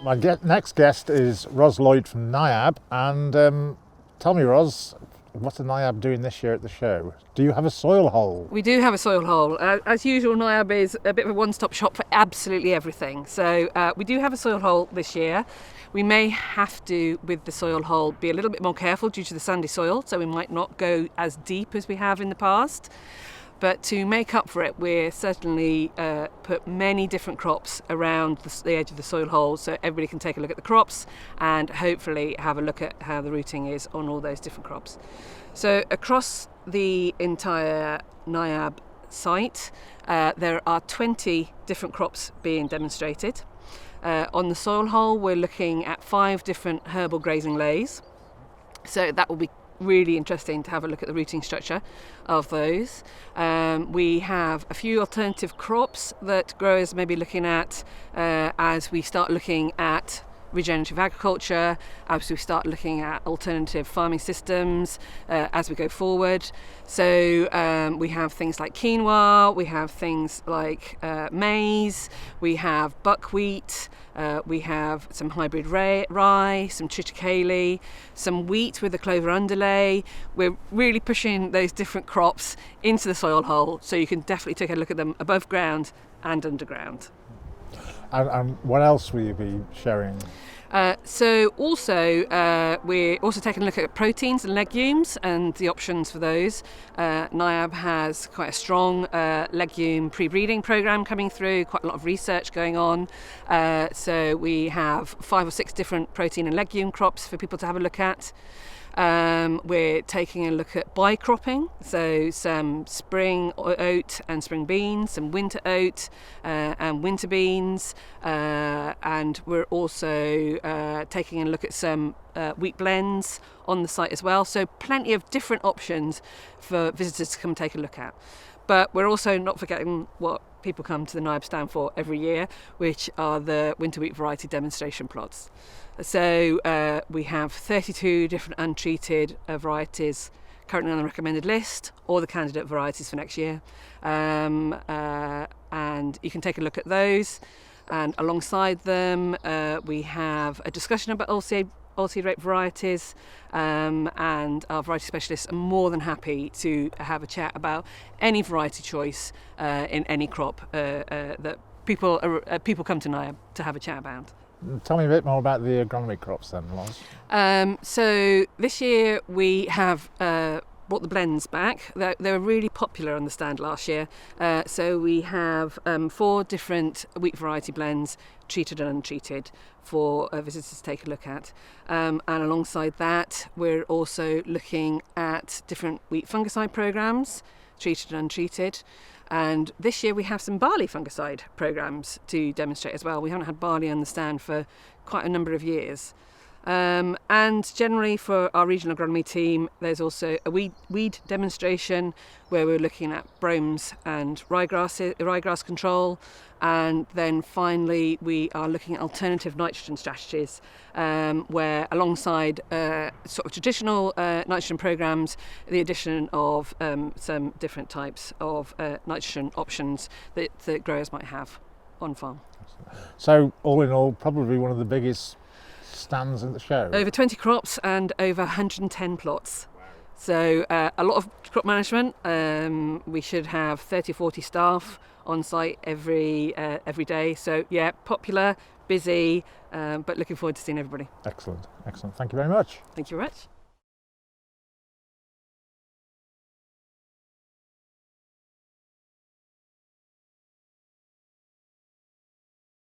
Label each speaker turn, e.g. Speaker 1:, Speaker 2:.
Speaker 1: My next guest is Ros Lloyd from NIAB, and tell me, Ros, what's the NIAB doing this year at the show? Do you have a soil hole?
Speaker 2: We do have a soil hole. As usual, NIAB is a bit of a one-stop shop for absolutely everything. So we do have a soil hole this year. We may have to, with the soil hole, be a little bit more careful due to the sandy soil, so we might not go as deep as we have in the past. But to make up for it, we're certainly put many different crops around the edge of the soil hole, so everybody can take a look at the crops and hopefully have a look at how the rooting is on all those different crops. So across the entire NIAB site, there are 20 different crops being demonstrated. On the soil hole, we're looking at 5 different herbal grazing lays. So that will be really interesting to have a look at the rooting structure of those. We have a few alternative crops that growers may be looking at as we start looking at regenerative agriculture, as we start looking at alternative farming systems as we go forward. So we have things like quinoa, we have things like maize, we have buckwheat, we have some hybrid rye, some triticale, some wheat with a clover underlay. We're really pushing those different crops into the soil hole, so you can definitely take a look at them above ground and underground.
Speaker 1: And what else will you be sharing?
Speaker 2: So we're also taking a look at proteins and legumes and the options for those. NIAB has quite a strong legume pre-breeding programme coming through, quite a lot of research going on. So we have 5 or 6 different protein and legume crops for people to have a look at. We're taking a look at bicropping, so some spring oat and spring beans, some winter oat and winter beans, and we're also taking a look at some wheat blends on the site as well. So plenty of different options for visitors to come take a look at. But we're also not forgetting what people come to the NIAB stand for every year, which are the winter wheat variety demonstration plots. So we have 32 different untreated varieties currently on the recommended list, or the candidate varieties for next year. And you can take a look at those. And alongside them, we have a discussion about oilseed rape varieties, and our variety specialists are more than happy to have a chat about any variety choice in any crop that people come to NIAB to have a chat about.
Speaker 1: Tell me a bit more about the agronomy crops then, Ros.
Speaker 2: So this year we have brought the blends back. They were really popular on the stand last year. So we have 4 different wheat variety blends, treated and untreated, for visitors to take a look at. And alongside that, we're also looking at different wheat fungicide programs, treated and untreated. And this year we have some barley fungicide programs to demonstrate as well. We haven't had barley on the stand for quite a number of years. And generally for our regional agronomy team, there's also a weed demonstration where we're looking at bromes and ryegrass control. And then finally, we are looking at alternative nitrogen strategies, where alongside sort of traditional nitrogen programs, the addition of some different types of nitrogen options that growers might have on farm.
Speaker 1: So all in all, probably one of the biggest stands at the show.
Speaker 2: Over 20 crops and over 110 plots. Wow. So a lot of crop management. We should have 30 or 40 staff on site every day. So yeah, popular, busy, but looking forward to seeing everybody.
Speaker 1: Excellent. Thank you very much.
Speaker 2: Thank you very much.